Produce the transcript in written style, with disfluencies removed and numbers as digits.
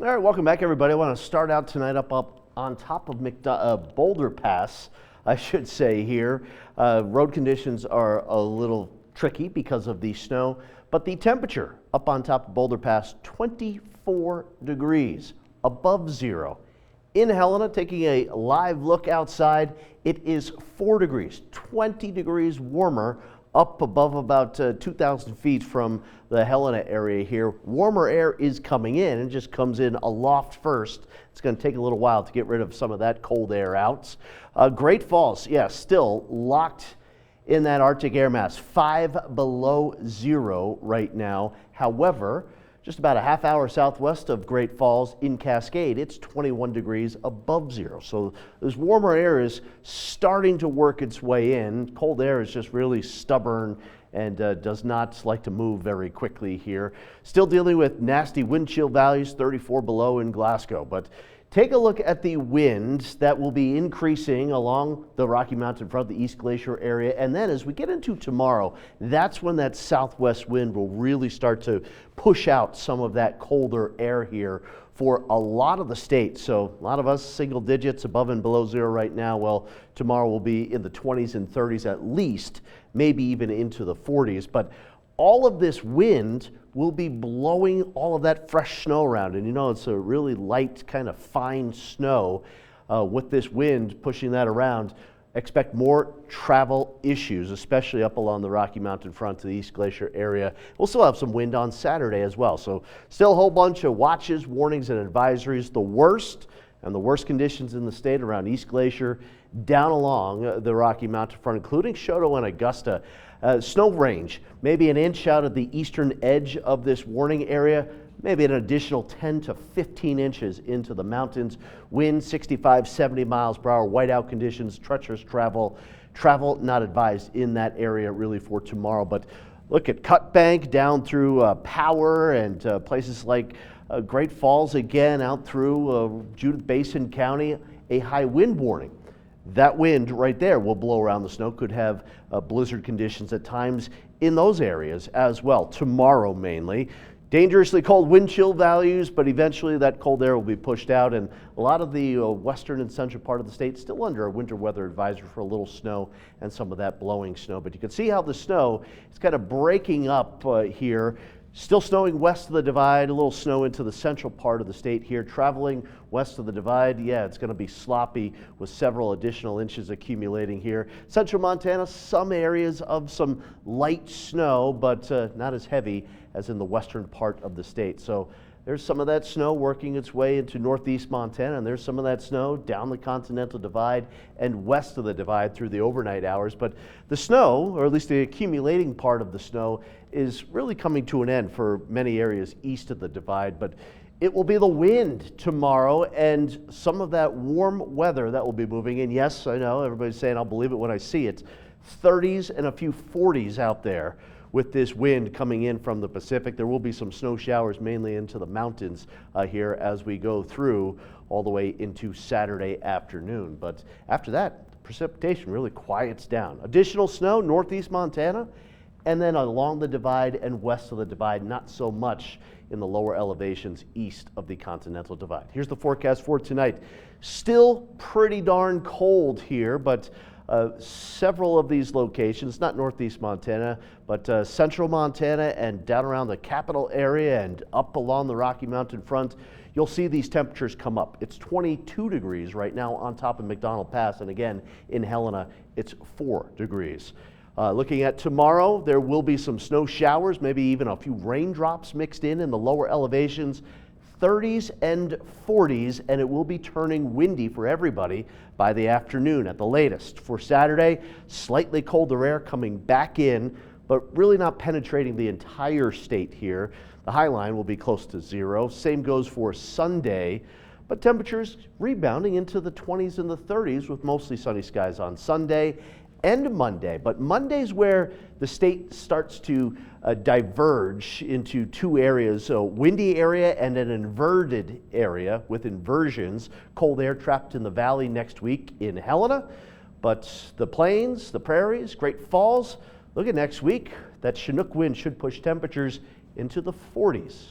All right, welcome back, everybody. I want to start out tonight up on top of Boulder Pass, I should say here. Road conditions are a little tricky because of the snow, but the temperature up on top of Boulder Pass, 24 degrees above zero. In Helena, taking a live look outside, it is 4 degrees, 20 degrees warmer up above about 2,000 feet from the Helena area here. Warmer air is coming in and just comes in aloft first. It's going to take a little while to get rid of some of that cold air out. Great Falls, yeah, still locked in that Arctic air mass, 5 below zero right now. However, just about a half hour southwest of Great Falls in Cascade, it's 21 degrees above zero. So this warmer air is starting to work its way in. Cold air is just really stubborn and does not like to move very quickly here. Still dealing with nasty wind chill values, 34 below in Glasgow. But take a look at the winds that will be increasing along the Rocky Mountain front, the East Glacier area. And then as we get into tomorrow, that's when that southwest wind will really start to push out some of that colder air here for a lot of the state. So a lot of us single digits above and below zero right now. Well, tomorrow will be in the 20s and 30s at least, maybe even into the 40s. But all of this wind will be blowing all of that fresh snow around. And you know, it's a really light, kind of fine snow. With this wind pushing that around, expect more travel issues, especially up along the Rocky Mountain front to the East Glacier area. We'll still have some wind on Saturday as well. So still a whole bunch of watches, warnings, and advisories. The worst conditions in the state around East Glacier, down along the Rocky Mountain front, including Choteau and Augusta. Snow range, maybe an inch out at the eastern edge of this warning area, maybe an additional 10 to 15 inches into the mountains. Wind 65, 70 miles per hour, whiteout conditions, treacherous travel. Travel not advised in that area really for tomorrow. But look at Cut Bank down through Power and places like Great Falls again out through Judith Basin County, a high wind warning. That wind right there will blow around the snow, could have blizzard conditions at times in those areas as well. Tomorrow mainly. Dangerously cold wind chill values, but eventually that cold air will be pushed out, and a lot of the western and central part of the state still under a winter weather advisory for a little snow and some of that blowing snow. But you can see how the snow is kind of breaking up here. Still snowing west of the Divide, a little snow into the central part of the state here. Traveling west of the Divide, yeah, it's going to be sloppy with several additional inches accumulating here. Central Montana, some areas of some light snow, but not as heavy as in the western part of the state. So there's some of that snow working its way into northeast Montana, and there's some of that snow down the Continental Divide and west of the Divide through the overnight hours. But the snow, or at least the accumulating part of the snow, is really coming to an end for many areas east of the Divide. But it will be the wind tomorrow and some of that warm weather that will be moving in. Yes, I know, everybody's saying I'll believe it when I see it. 30s and a few 40s out there with this wind coming in from the Pacific. There will be some snow showers mainly into the mountains here as we go through all the way into Saturday afternoon. But after that, precipitation really quiets down. Additional snow, northeast Montana, and then along the Divide and west of the Divide, not so much in the lower elevations east of the Continental Divide. Here's the forecast for tonight. Still pretty darn cold here, but several of these locations, not northeast Montana, but central Montana and down around the capital area and up along the Rocky Mountain front, you'll see these temperatures come up. It's 22 degrees right now on top of McDonald Pass, and again in Helena, it's 4 degrees. Looking at tomorrow, there will be some snow showers, maybe even a few raindrops mixed in the lower elevations. 30s and 40s, and it will be turning windy for everybody by the afternoon at the latest. For Saturday, slightly colder air coming back in, but really not penetrating the entire state here. The high line will be close to zero. Same goes for Sunday, but temperatures rebounding into the 20s and the 30s with mostly sunny skies on Sunday and Monday. But Monday's where the state starts to diverge into two areas, a windy area and an inverted area with inversions. Cold air trapped in the valley next week in Helena, but the plains, the prairies, Great Falls, look at next week. That Chinook wind should push temperatures into the 40s.